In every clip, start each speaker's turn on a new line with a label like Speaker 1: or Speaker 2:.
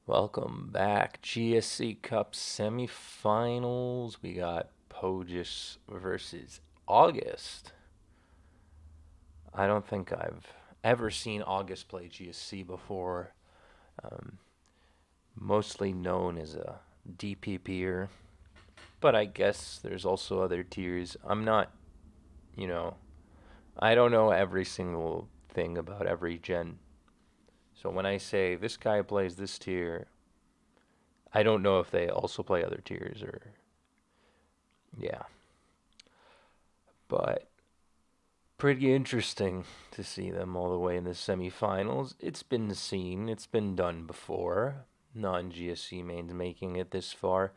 Speaker 1: Welcome back. GSC Cup semifinals. We got Pohjis versus August. I don't think I've ever seen August play GSC before. Um, Mostly known as a DPPer, but I guess there's also other tiers. I'm not, you know, I don't know every single thing about every gen. So when I say this guy plays this tier, I don't know if they also play other tiers or yeah. But pretty interesting to see them all the way in the semifinals. It's been seen, it's been done before. Non GSC mains making it this far.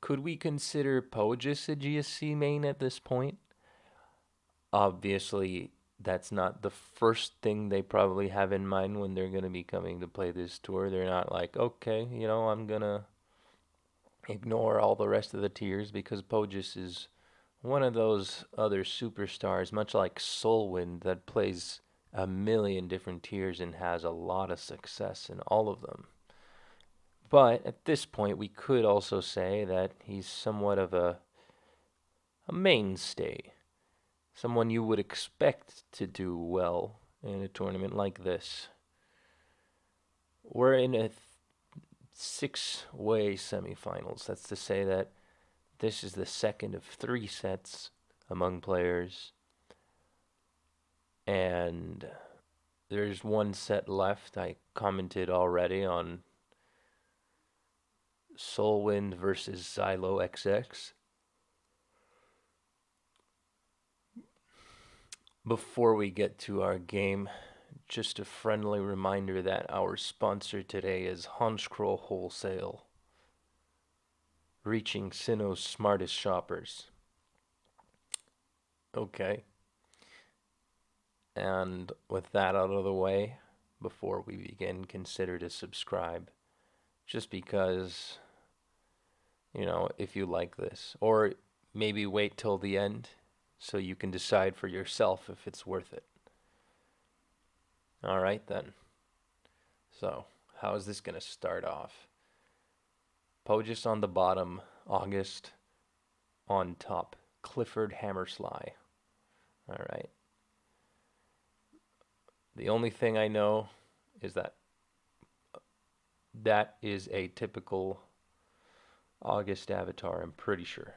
Speaker 1: Could we consider Pogis a GSC main at this point? Obviously, that's not the first thing they probably have in mind when they're going to be coming to play this tour. They're not like, okay, I'm going to ignore all the rest of the tiers because Pogis is one of those other superstars, much like Soulwind, that plays a million different tiers and has a lot of success in all of them. But at this point, we could also say that he's somewhat of a mainstay, someone you would expect to do well in a tournament like this. We're in a six-way semifinals. That's to say that this is the second of three sets among players, and there's one set left. I commented already on Soulwind versus Xylo XX. Before we get to our game, just a friendly reminder that our sponsor today is Honchkroll Wholesale, reaching Sinnoh's smartest shoppers. Okay, and with that out of the way, before we begin, consider to subscribe. Just because, if you like this, or maybe wait till the end so you can decide for yourself if it's worth it. All right, then. So, how is this going to start off? Pogis on the bottom, August on top, Clifford Hammersly. All right. The only thing I know is that that is a typical August avatar, I'm pretty sure.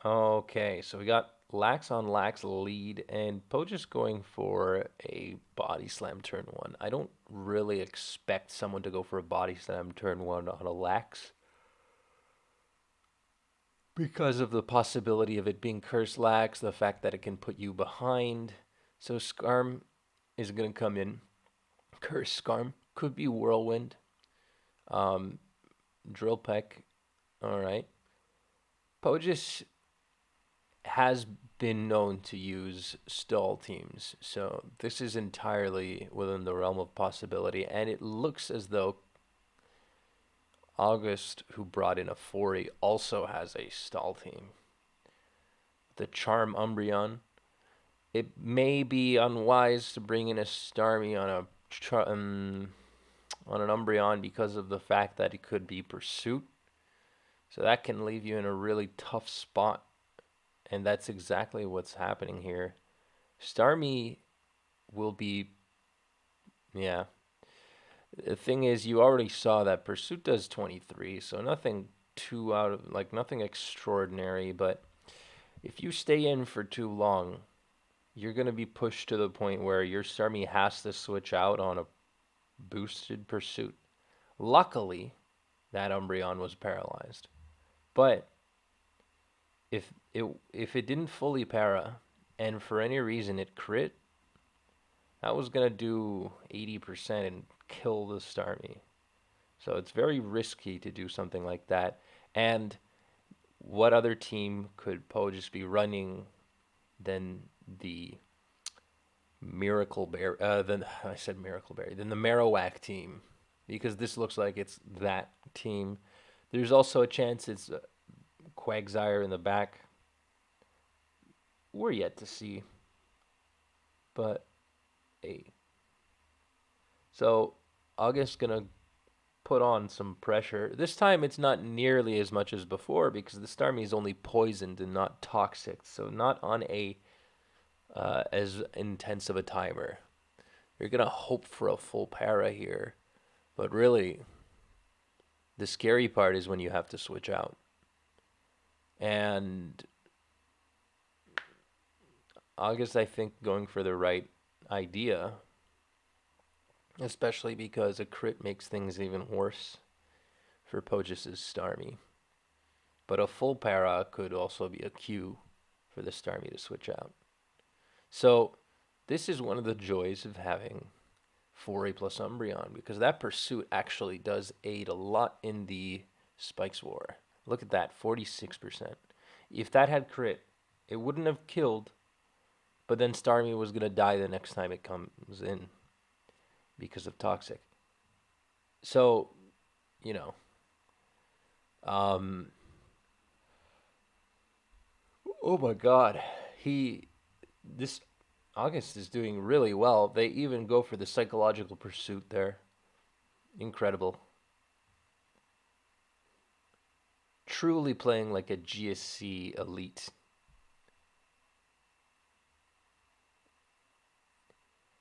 Speaker 1: Okay, so we got Lax on Lax lead, and Poe just going for a body slam turn one. I don't really expect someone to go for a body slam turn one on a Lax because of the possibility of it being Curse Lax, the fact that it can put you behind. So Skarm is going to come in. Curse Skarm could be Whirlwind. Um, Drill Peck, all right. Poe just has been known to use stall teams. So this is entirely within the realm of possibility. And it looks as though August, who brought in a Fori, also has a stall team. The Charm Umbreon. It may be unwise to bring in a Starmie on an Umbreon because of the fact that it could be Pursuit. So that can leave you in a really tough spot. And that's exactly what's happening here. Starmie will be, yeah. The thing is, you already saw that Pursuit does 23, so nothing too out of, like, nothing extraordinary, but if you stay in for too long, you're going to be pushed to the point where your Starmie has to switch out on a boosted Pursuit. Luckily, that Umbreon was paralyzed. But if it didn't fully para, and for any reason it crit, that was going to do 80% and kill the Starmie. So it's very risky to do something like that. And what other team could Poe just be running than the Miracle Berry? Then I said Miracle Berry. Then the Marowak team, because this looks like it's that team. There's also a chance it's Quagsire in the back. We're yet to see, but hey. So August gonna put on some pressure. This time it's not nearly as much as before because the Starmie is only poisoned and not toxic, so not on a as intense of a timer. You're gonna hope for a full para here, but really, the scary part is when you have to switch out. And August, I think, going for the right idea, especially because a crit makes things even worse for Pohjis' Starmie. But a full para could also be a cue for the Starmie to switch out. So this is one of the joys of having 4A plus Umbreon, because that pursuit actually does aid a lot in the Spikes War. Look at that, 46%. If that had crit, it wouldn't have killed, but then Starmie was going to die the next time it comes in because of Toxic. So, you know, um, oh my god, this August is doing really well. They even go for the psychological pursuit there. Incredible. Truly playing like a GSC elite.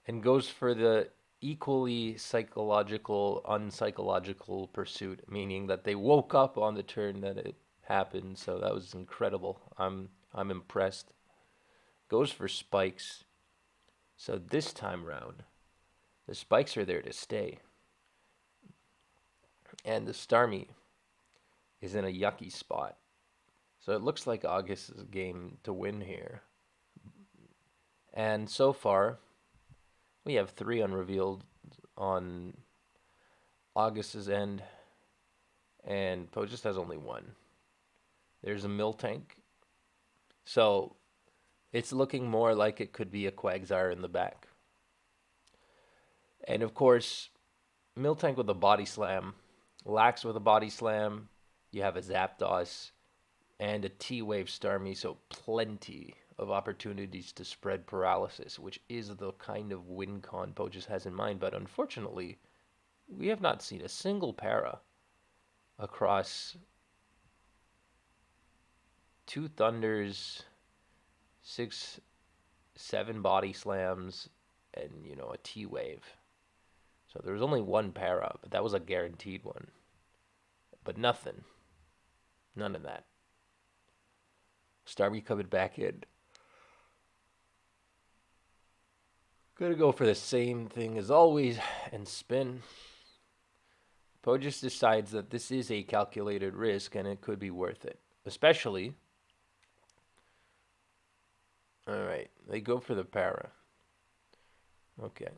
Speaker 1: And goes for the equally psychological, unpsychological pursuit, meaning that they woke up on the turn that it happened. So that was incredible. I'm impressed. Goes for spikes. So this time round, the spikes are there to stay. And the Starmie is in a yucky spot. So it looks like August's game to win here. And so far, we have 3 unrevealed on August's end, and Poe just has only 1. There's a Miltank. So it's looking more like it could be a Quagsire in the back. And of course, Miltank with a body slam, Lax with a body slam, you have a Zapdos, and a T-Wave Starmie, so plenty of opportunities to spread paralysis, which is the kind of win con Pohjis has in mind. But unfortunately, we have not seen a single para across 2 Thunders, 6, 7 body slams, and, a T-Wave. So there was only 1 para, but that was a guaranteed one. But nothing. None of that. Starmie coming back in. Gonna go for the same thing as always and spin. Poe just decides that this is a calculated risk and it could be worth it. Especially. Alright, they go for the para. Okay.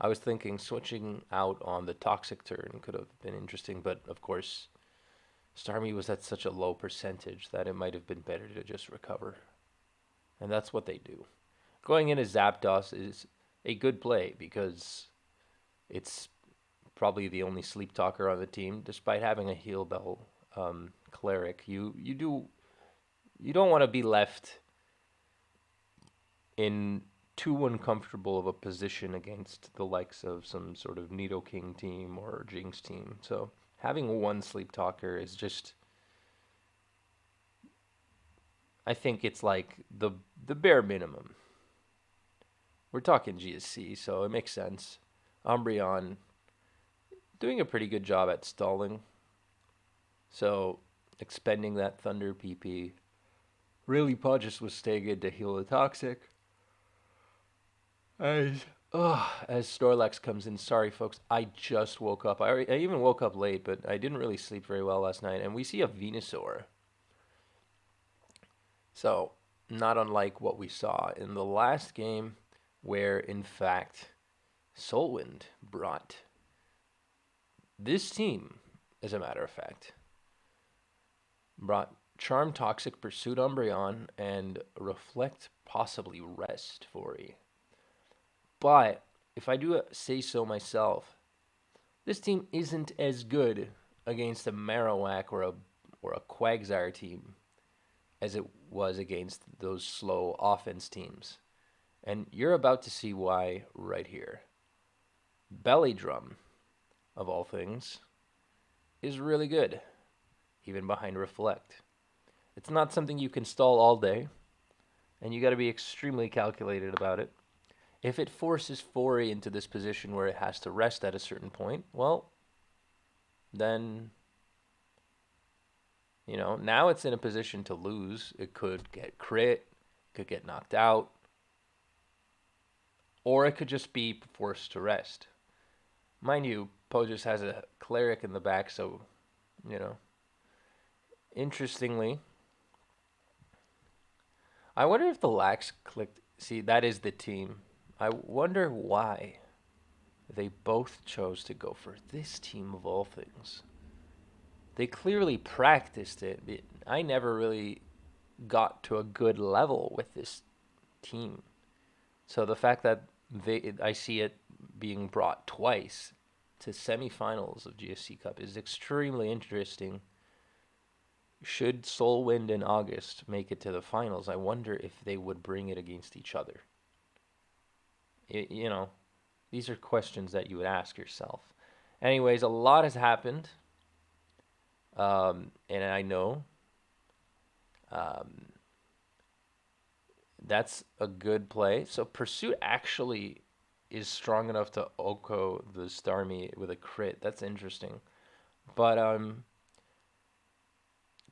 Speaker 1: I was thinking switching out on the toxic turn could have been interesting, but of course, Starmie was at such a low percentage that it might have been better to just recover. And that's what they do. Going in as Zapdos is a good play because it's probably the only sleep talker on the team, despite having a heal bell cleric. You don't want to be left in too uncomfortable of a position against the likes of some sort of Nidoking team or Jinx team. So having 1 sleep talker is just, I think it's like the bare minimum. We're talking GSC, so it makes sense. Umbreon doing a pretty good job at stalling. So expending that Thunder PP. Really, Podges was staying good to heal the Toxic. As Snorlax comes in, sorry folks, I just woke up. I even woke up late, but I didn't really sleep very well last night. And we see a Venusaur. So, not unlike what we saw in the last game, where in fact Solwind brought this team, as a matter of fact, brought Charm, Toxic, Pursuit, Umbreon, and Reflect, possibly Rest for you. But if I do say so myself, this team isn't as good against a Marowak or a Quagsire team as it was against those slow offense teams. And you're about to see why right here. Belly Drum, of all things, is really good, even behind Reflect. It's not something you can stall all day, and you got to be extremely calculated about it. If it forces Fori into this position where it has to rest at a certain point, well, then, now it's in a position to lose. It could get crit, could get knocked out, or it could just be forced to rest. Mind you, Pohjis has a cleric in the back, so, you know. Interestingly, I wonder if the lax clicked. See, that is the team. I wonder why they both chose to go for this team of all things. They clearly practiced it. I never really got to a good level with this team. So the fact that I see it being brought twice to semifinals of GSC Cup is extremely interesting. Should Solwind and August make it to the finals, I wonder if they would bring it against each other. You know, these are questions that you would ask yourself. Anyways, a lot has happened, and I know um, that's a good play. So Pursuit actually is strong enough to Oko the Starmie with a crit. That's interesting. But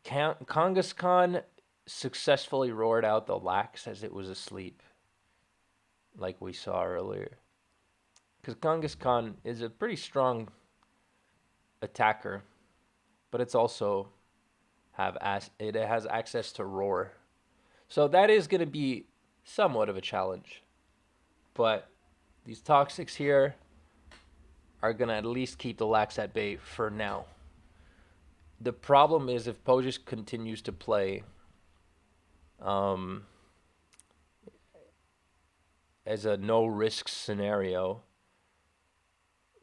Speaker 1: Kangaskhan successfully roared out the lax as it was asleep, like we saw earlier. Because Kangaskhan is a pretty strong attacker, but it's also it has access to roar, so that is going to be somewhat of a challenge. But these toxics here are going to at least keep the lax at bay for now. The problem is if Pohjis continues to play um, as a no risk scenario,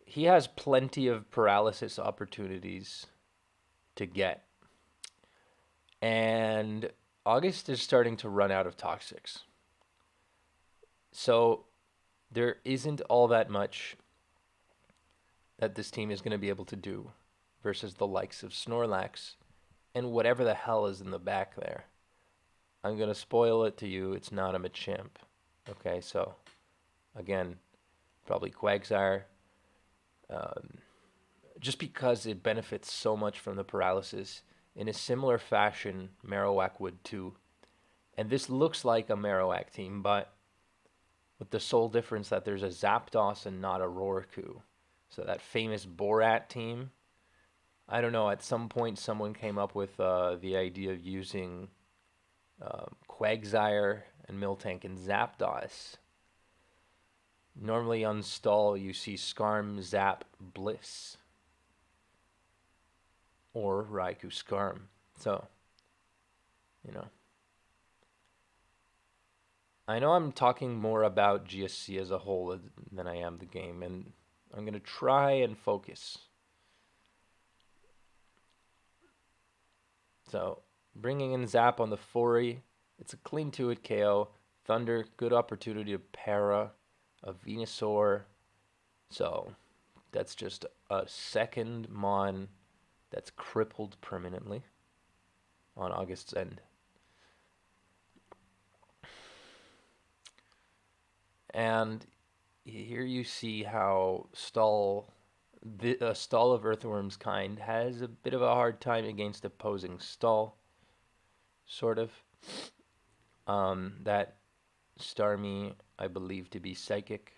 Speaker 1: he has plenty of paralysis opportunities to get. And August is starting to run out of toxics. So there isn't all that much that this team is going to be able to do versus the likes of Snorlax and whatever the hell is in the back there. I'm going to spoil it to you. It's not a Machamp. Okay, so again, probably Quagsire. Um, just because it benefits so much from the paralysis. In a similar fashion, Marowak would too. And this looks like a Marowak team, but with the sole difference that there's a Zapdos and not a Roarku. So that famous Borat team, I don't know, at some point someone came up with the idea of using Quagsire and Miltank and Zapdos. Normally on stall you see Skarm, Zap, Bliss. Or Raikou Skarm. So, you know. I know I'm talking more about GSC as a whole than I am the game, and I'm going to try and focus. So, bringing in Zap on the Fori, it's a clean 2-hit KO. Thunder, good opportunity to para a Venusaur. So, that's just a second Mon that's crippled permanently on August's end. And here you see how Stall of Earthworm's kind has a bit of a hard time against opposing Stall, sort of. That Starmie, I believe to be Psychic.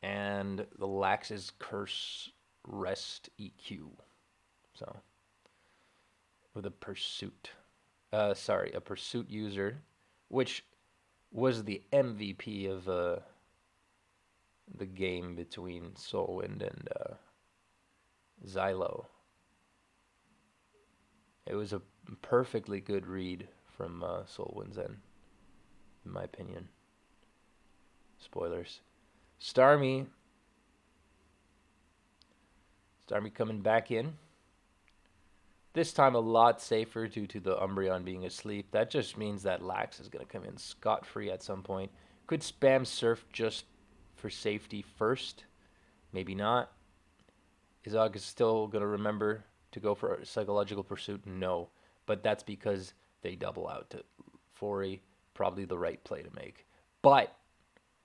Speaker 1: And the Lax's Curse Rest EQ. So, with a Pursuit. A Pursuit user, which was the MVP of the game between Solwind and Xylo. It was a perfectly good read from Solwind's end, in my opinion. Spoilers. Starmie coming back in. This time a lot safer due to the Umbreon being asleep. That just means that Lax is going to come in scot-free at some point. Could spam Surf just for safety first Maybe not. Is August still going to remember to go for a psychological pursuit? No. But that's because they double out to Forey. Probably the right play to make. But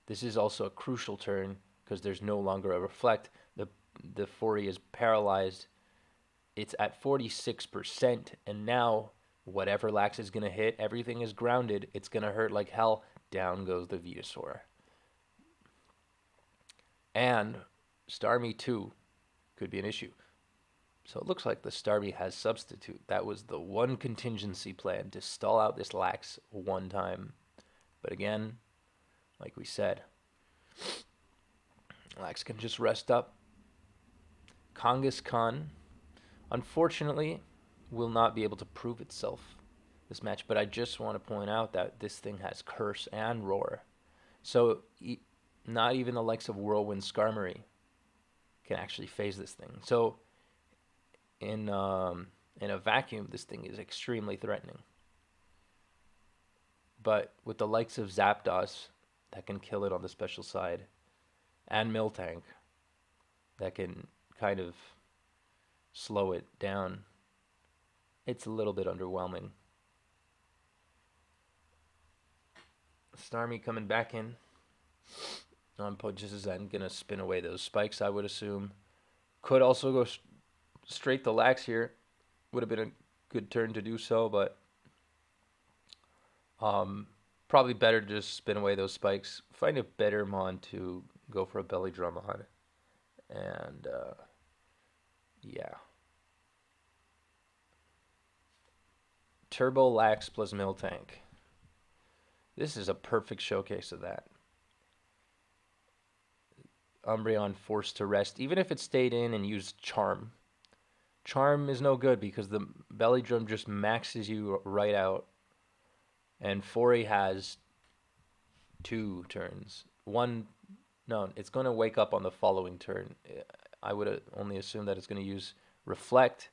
Speaker 1: this is also a crucial turn because there's no longer a reflect. The Forey is paralyzed. It's at 46%, and now whatever Lax is going to hit, everything is grounded. It's going to hurt like hell. Down goes the Venusaur. And Starmie 2 could be an issue. So it looks like the Starmie has substitute. That was the one contingency plan to stall out this Lax one time. But again, like we said, Lax can just rest up. Kangaskhan, unfortunately, will not be able to prove itself this match. But I just want to point out that this thing has Curse and Roar. So not even the likes of Whirlwind Skarmory can actually phase this thing. So in a vacuum, this thing is extremely threatening. But with the likes of Zapdos that can kill it on the special side, and Miltank that can kind of slow it down, it's a little bit underwhelming. Starmie coming back in on Pohjis' end, gonna spin away those spikes, I would assume. Could also go straight to Lax here. Would have been a good turn to do so, but probably better to just spin away those spikes. Find a better mon to go for a belly drum on. And yeah. Turbo Lax plus Miltank. This is a perfect showcase of that. Umbreon forced to rest, even if it stayed in and used Charm. Charm is no good because the belly drum just maxes you right out. And Forey has 2 turns. No, it's going to wake up on the following turn. I would only assume that it's going to use Reflect,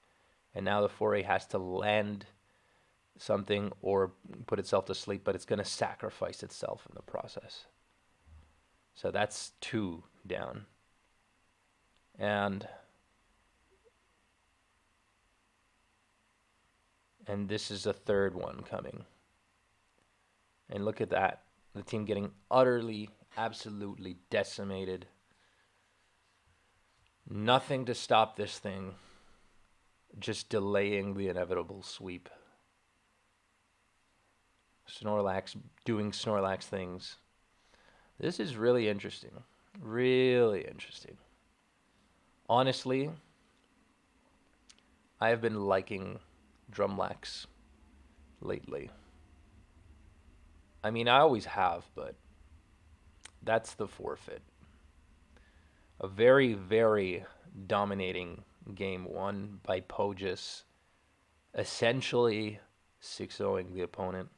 Speaker 1: and now the Forey has to land something or put itself to sleep, but it's going to sacrifice itself in the process. So that's 2 down. And this is a 3rd one coming. And look at that. The team getting utterly, absolutely decimated. Nothing to stop this thing. Just delaying the inevitable sweep. Snorlax doing Snorlax things. This is really interesting. Really interesting. Honestly, I have been liking Drumlax lately. I mean, I always have, but that's the forfeit. A very, very dominating game won by Pohjis, essentially 6-0ing the opponent,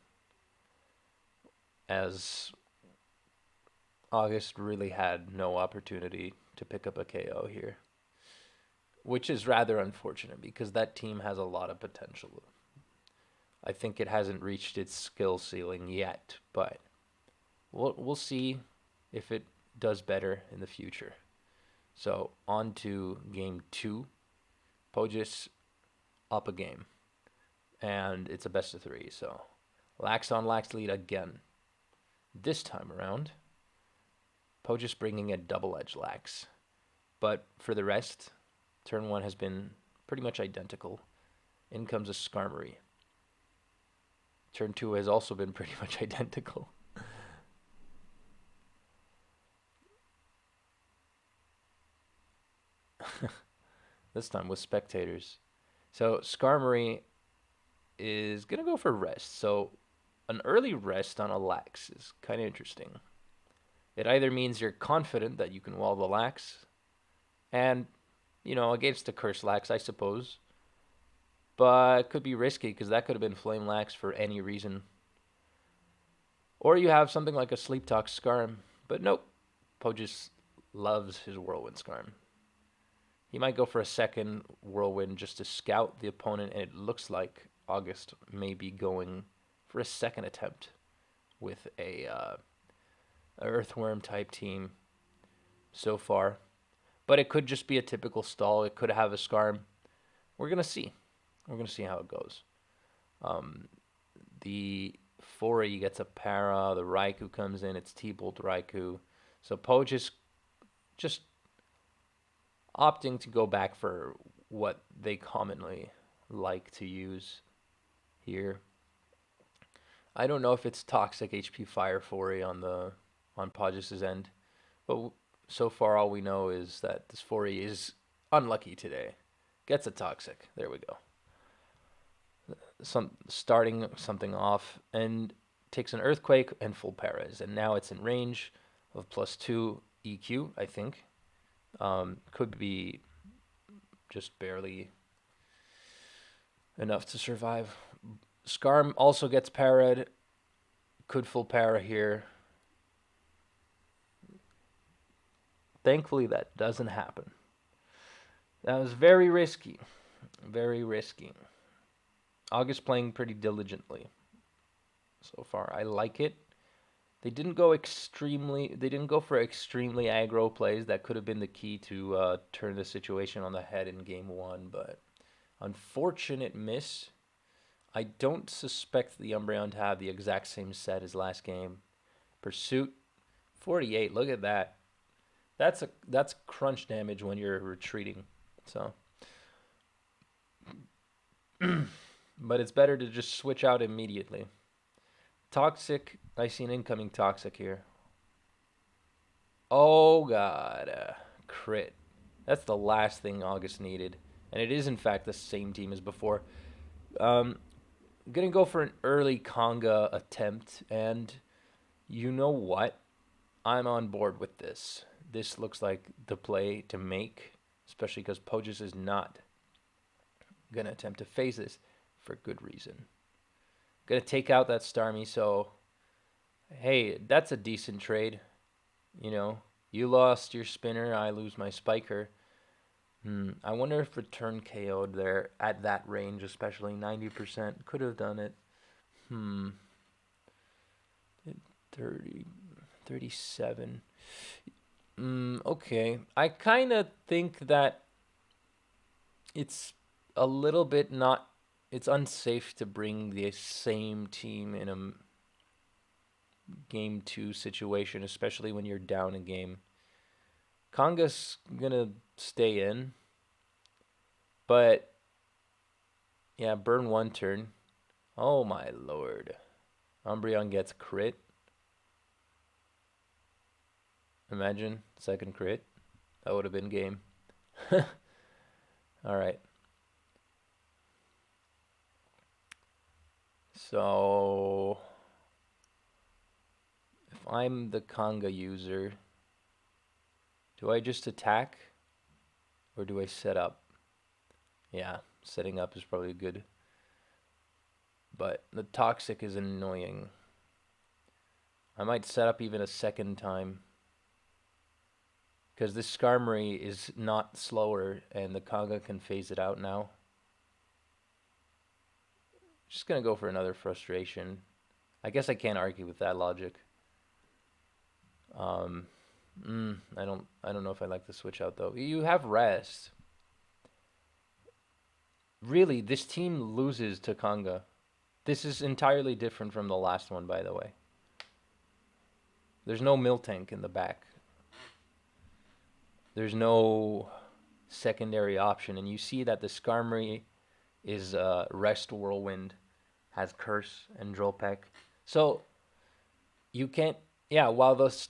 Speaker 1: as August really had no opportunity to pick up a KO here, which is rather unfortunate because that team has a lot of potential. I think it hasn't reached its skill ceiling yet, but we'll see if it does better in the future. So on to game 2. Pohjis up a game, and it's a best of 3. So Lax on Lax lead again. This time around, Pohjis bringing a double-edged Lax. But for the rest, turn 1 has been pretty much identical. In comes a Skarmory. Turn 2 has also been pretty much identical. This time with spectators. So Skarmory is going to go for rest. So an early rest on a Lax is kind of interesting. It either means you're confident that you can wall the Lax, and, against a Curse Lax, I suppose. But it could be risky because that could have been Flame Lax for any reason. Or you have something like a Sleep Talk Skarm. But nope, Pohjis loves his Whirlwind Skarm. He might go for a second Whirlwind just to scout the opponent, and it looks like August may be going for a second attempt with a Earthworm type team so far. But it could just be a typical stall. It could have a Scarm. We're gonna see. We're gonna see how it goes. Um, the Fori gets a para. The Raikou comes in. It's T-Bolt Raikou. So Pohjis just opting to go back for what they commonly like to use here. I don't know if it's toxic HP Fire Fori on Pohjis' end, but so far all we know is that this Fori is unlucky today. Gets a toxic. There we go. Starting something off and takes an earthquake and full paras, and now it's in range of +2 EQ. I think could be just barely enough to survive. Scarm also gets parried. Could full para here. Thankfully, that doesn't happen. That was very risky. Very risky. August playing pretty diligently so far. I like it. They didn't go for extremely aggro plays. That could have been the key to turn the situation on the head in game one, but unfortunate miss. I don't suspect the Umbreon to have the exact same set as last game. Pursuit, 48. Look at that. That's crunch damage when you're retreating. So, but it's better to just switch out immediately. Toxic. I see an incoming toxic here. Oh god, crit. That's the last thing August needed, and it is in fact the same team as before. Um, gonna go for an early Conga attempt, and you know what? I'm on board with this. This looks like the play to make, especially because Pohjis is not gonna attempt to phase this for good reason. Gonna take out that Starmie, so hey, that's a decent trade. You know, you lost your spinner, I lose my spiker. I wonder if return KO'd there at that range, especially 90%. Could have done it. 30, 37. Okay. I kind of think that it's a little bit not. It's unsafe to bring the same team in a game two situation, especially when you're down a game. Conga's gonna stay in, but yeah, burn one turn. Oh my lord. Umbreon gets crit. Imagine, second crit. That would have been game. Alright. So, if I'm the Conga user, do I just attack? Or do I set up? Yeah, setting up is probably good. But the Toxic is annoying. I might set up even a second time. Because this Skarmory is not slower, and the Conga can phase it out now. Just gonna go for another frustration. I guess I can't argue with that logic. I don't know if I like the switch out though. You have rest. Really, this team loses to Conga. This is entirely different from the last one, by the way. There's no Miltank in the back. There's no secondary option, and you see that the Skarmory is Rest Whirlwind, has Curse and Drill Peck. So you can't. Yeah, while those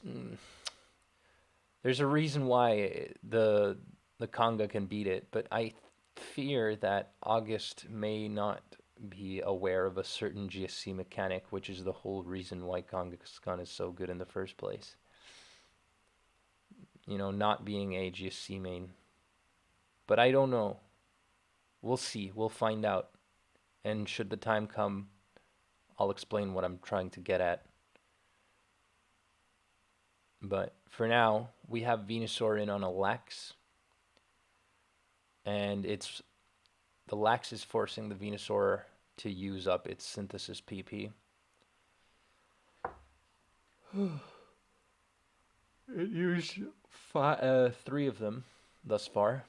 Speaker 1: there's a reason why the Conga can beat it, but I fear that August may not be aware of a certain GSC mechanic, which is the whole reason why Kangaskhan is so good in the first place. You know, not being a GSC main. But I don't know. We'll see. We'll find out. And should the time come, I'll explain what I'm trying to get at. But for now, we have Venusaur in on a Lax. And the Lax is forcing the Venusaur to use up its Synthesis PP. It used 3 of them. thus far.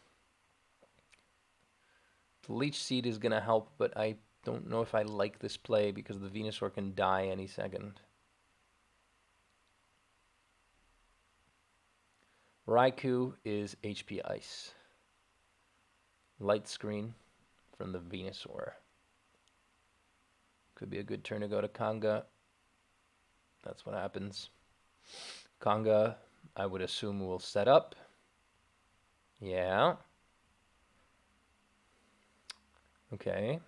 Speaker 1: The Leech Seed is going to help, but I don't know if I like this play because the Venusaur can die any second. Raikou is HP Ice. Light Screen from the Venusaur. Could be a good turn to go to Kanga. That's what happens. Kanga, I would assume, will set up. Yeah. Okay.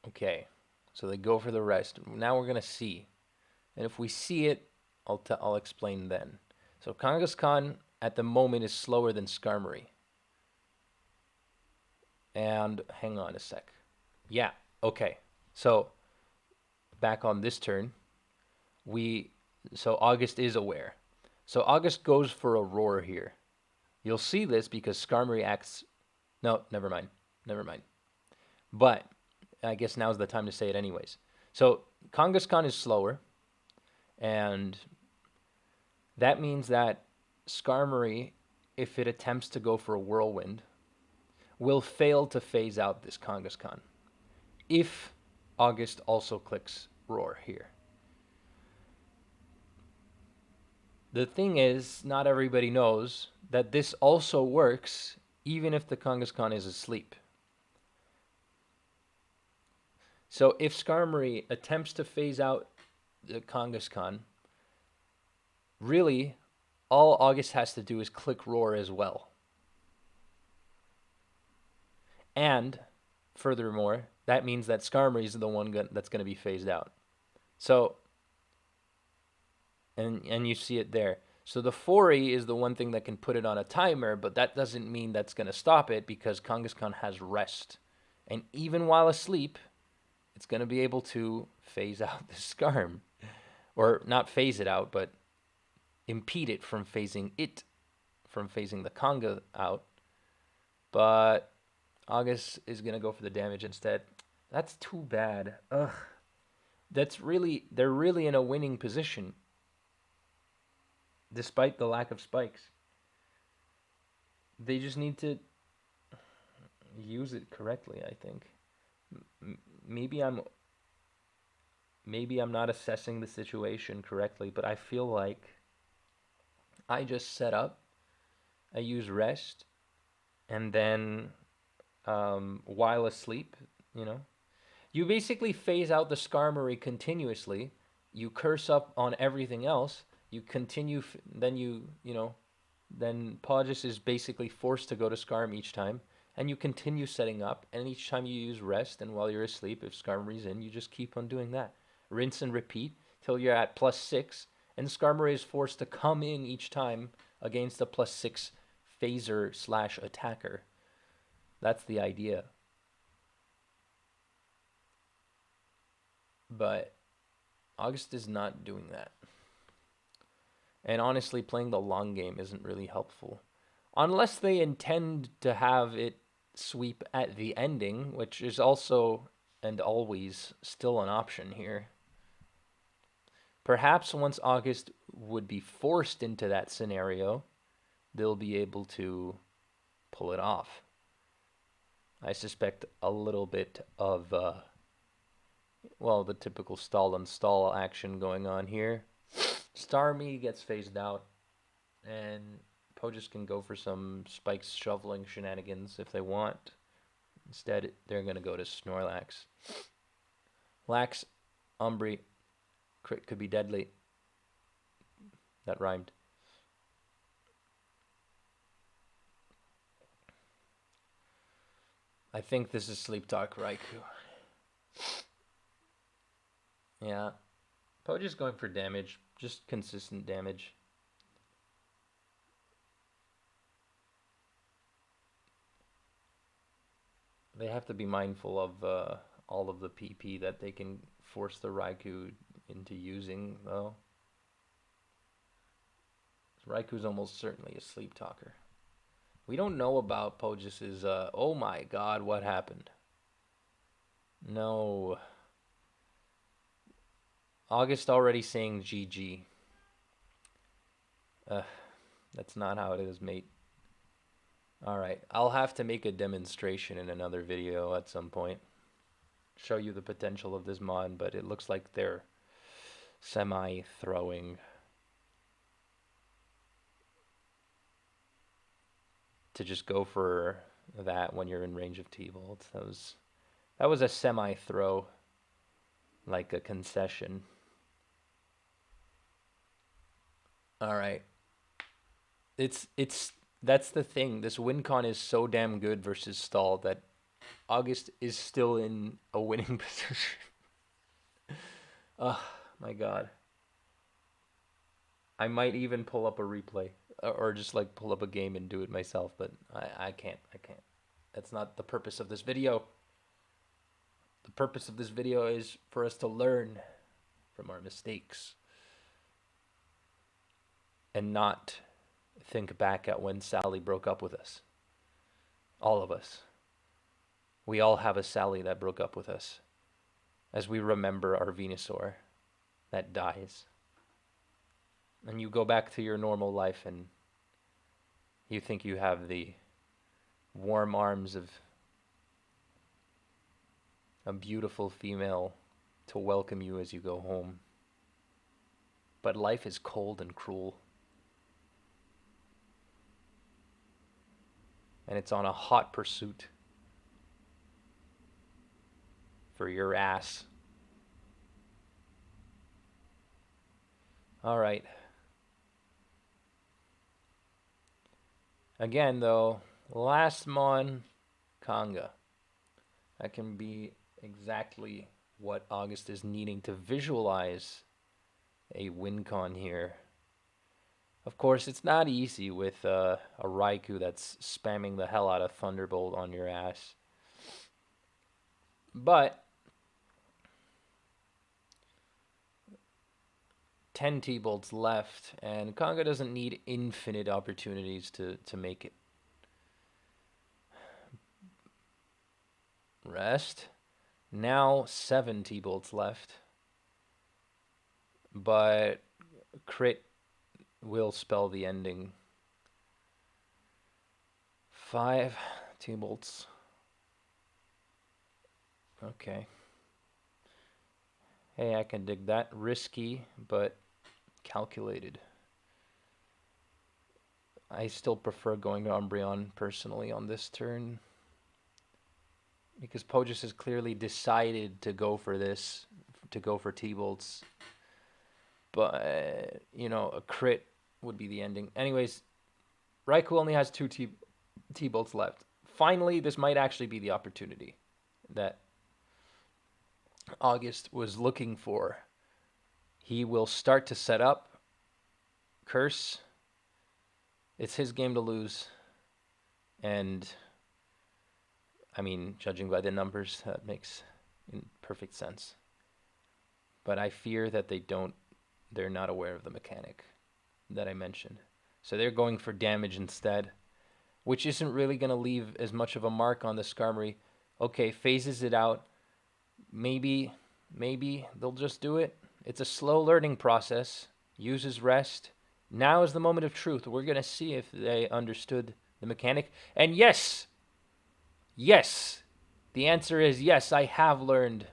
Speaker 1: Okay. So they go for the rest. Now we're going to see. And if we see it, I'll explain then. So Kangaskhan at the moment is slower than Skarmory. And hang on a sec. Yeah. Okay. So back on this turn, so August is aware. So August goes for a roar here. You'll see this because Skarmory acts. No, never mind. Never mind. But I guess now's the time to say it anyways. So Kangaskhan is slower, and that means that Skarmory, if it attempts to go for a whirlwind, will fail to phase out this Kangaskhan. If August also clicks roar here. The thing is, not everybody knows that this also works even if the Kangaskhan is asleep. So if Skarmory attempts to phase out the Kangaskhan, really, all August has to do is click roar as well. And furthermore, that means that Skarmory is the one that's going to be phased out. So, and you see it there. So the Fori is the one thing that can put it on a timer, but that doesn't mean that's going to stop it because Kangaskhan has rest. And even while asleep, it's going to be able to phase out the Skarm. Or not phase it out, but impede it from phasing the Kanga out. But August is going to go for the damage instead. That's too bad. Ugh. They're really in a winning position. Despite the lack of spikes. They just need to use it correctly, I think. Maybe I'm not assessing the situation correctly, but I feel like I just set up, I use rest, and then while asleep, you basically phase out the Skarmory continuously. You curse up on everything else. You continue, then Pohjis is basically forced to go to Skarm each time, and you continue setting up, and each time you use rest, and while you're asleep, if Skarmory's in, you just keep on doing that. Rinse and repeat till you're at +6, and Skarmory is forced to come in each time against a +6 phaser / attacker. That's the idea. But August is not doing that. And honestly, playing the long game isn't really helpful. Unless they intend to have it sweep at the ending, which is also and always still an option here. Perhaps once August would be forced into that scenario, they'll be able to pull it off. I suspect a little bit of, the typical stall and stall action going on here. Starmie gets phased out, and Pohjis can go for some spikes shoveling shenanigans if they want. Instead, they're going to go to Snorlax. Lax, Umbri, crit could be deadly. That rhymed. I think this is Sleep Talk Raikou. Yeah. Pohjis going for damage. Just consistent damage. They have to be mindful of all of the PP that they can force the Raikou into using, though. Raikou's almost certainly a sleep talker. We don't know about Pohjis's, oh my god, what happened? No. August already saying GG. That's not how it is, mate. All right, I'll have to make a demonstration in another video at some point. Show you the potential of this mod, but it looks like they're semi-throwing to just go for that when you're in range of T-bolts. That was a semi-throw, like a concession. All right. It's that's the thing. This win con is so damn good versus stall that August is still in a winning position. Oh my god. I might even pull up a replay or just like pull up a game and do it myself, but I can't. I can't. That's not the purpose of this video. The purpose of this video is for us to learn from our mistakes and not think back at when Sally broke up with us. All of us. We all have a Sally that broke up with us as we remember our Venusaur that dies. And you go back to your normal life and you think you have the warm arms of a beautiful female to welcome you as you go home. But life is cold and cruel. And it's on a hot pursuit for your ass. All right. Again, though, last mon, Conga. That can be exactly what August is needing to visualize a win con here. Of course, it's not easy with a Raikou that's spamming the hell out of Thunderbolt on your ass. But 10 T-Bolts left, and Conga doesn't need infinite opportunities to make it. Rest. Now 7 T-Bolts left. But crit will spell the ending. 5 T-Bolts. Okay. Hey, I can dig that. Risky, but calculated. I still prefer going to Umbreon personally on this turn, because Pohjis has clearly decided to go for this, to go for T-Bolts. But, you know, a crit would be the ending. Anyways, Raikou only has 2 T-Bolts left. Finally, this might actually be the opportunity that August was looking for. He will start to set up. Curse. It's his game to lose. And, I mean, judging by the numbers, that makes perfect sense. But I fear that they're not aware of the mechanic that I mentioned. So they're going for damage instead, which isn't really going to leave as much of a mark on the Skarmory. Okay, phases it out. Maybe they'll just do it. It's a slow learning process. Uses rest. Now is the moment of truth. We're going to see if they understood the mechanic. And yes, the answer is yes, I have learned.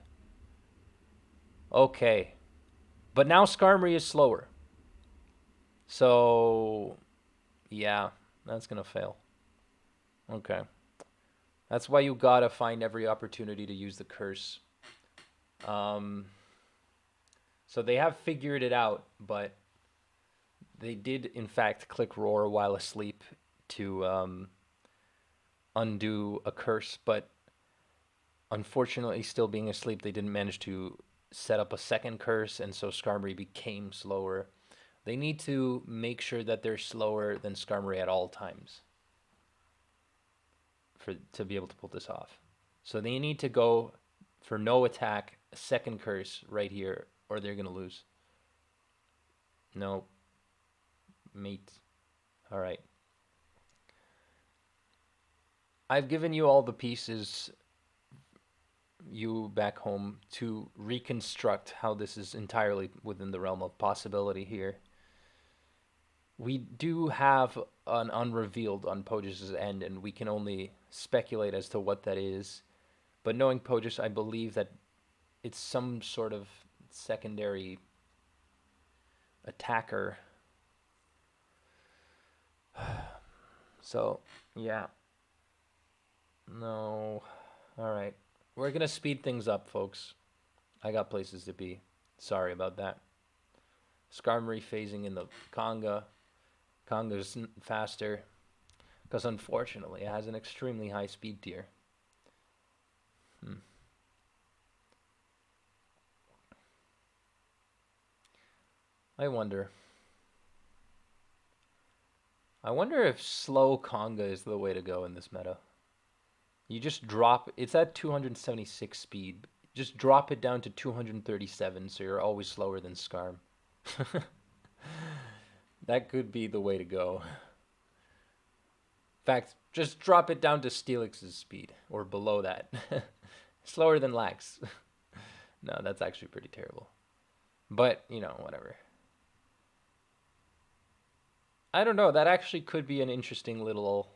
Speaker 1: Okay. But now Skarmory is slower. So, yeah, that's going to fail. Okay. That's why you got to find every opportunity to use the curse. So they have figured it out, but they did, in fact, click Roar while asleep to undo a curse, but unfortunately, still being asleep, they didn't manage to set up a second curse, and so Skarmory became slower. They need to make sure that they're slower than Skarmory at all times to be able to pull this off. So they need to go for no attack, a second curse right here, or they're going to lose. No. Mate. All right. I've given you all the pieces, you back home, to reconstruct how this is entirely within the realm of possibility here. We do have an unrevealed on Pohjis' end, and we can only speculate as to what that is. But knowing Pohjis, I believe that it's some sort of secondary attacker. So, yeah. No. All right. We're going to speed things up, folks. I got places to be. Sorry about that. Skarmory phasing in the Conga. Conga's faster because unfortunately it has an extremely high speed tier. Hmm. I wonder. I wonder if slow Conga is the way to go in this meta. You just drop it's at 276 speed. Just drop it down to 237 so you're always slower than Skarm. That could be the way to go. In fact, just drop it down to Steelix's speed or below that. Slower than Lax. No, that's actually pretty terrible. But, whatever. I don't know. That actually could be an interesting little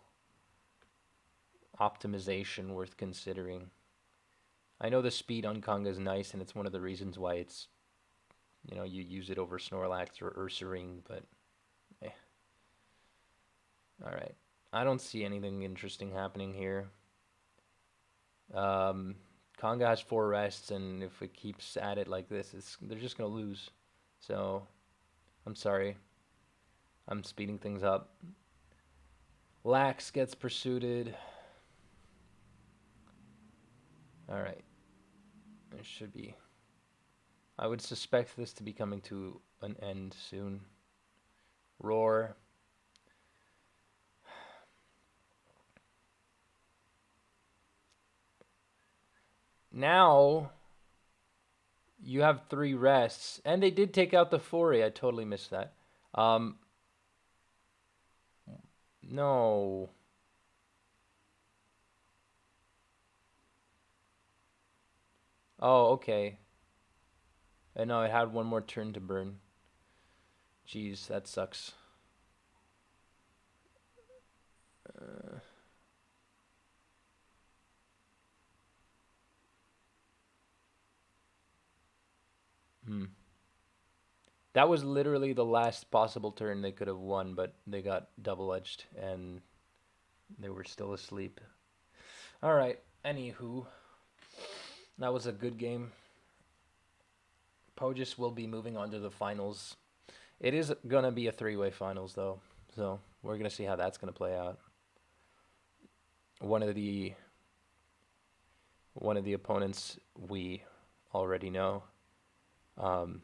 Speaker 1: optimization worth considering. I know the speed on Conga is nice, and it's one of the reasons why you use it over Snorlax or Ursaring, but eh. All right. I don't see anything interesting happening here. Um, Conga has 4 rests, and if it keeps at it like this, they're just going to lose. So, I'm sorry. I'm speeding things up. Lax gets pursued. All right. There should be. I would suspect this to be coming to an end soon. Roar. Now you have 3 rests, and they did take out the Foray. I totally missed that. Um, no. Oh, okay. I know it had one more turn to burn. Jeez, that sucks. Uh, hmm. That was literally the last possible turn they could have won, but they got double-edged and they were still asleep. All right. Anywho, that was a good game. Pohjis will be moving on to the finals. It is going to be a 3-way finals, though. So we're going to see how that's going to play out. One of the opponents we already know. Um,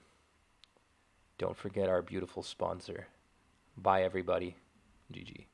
Speaker 1: don't forget our beautiful sponsor. Bye, everybody. GG.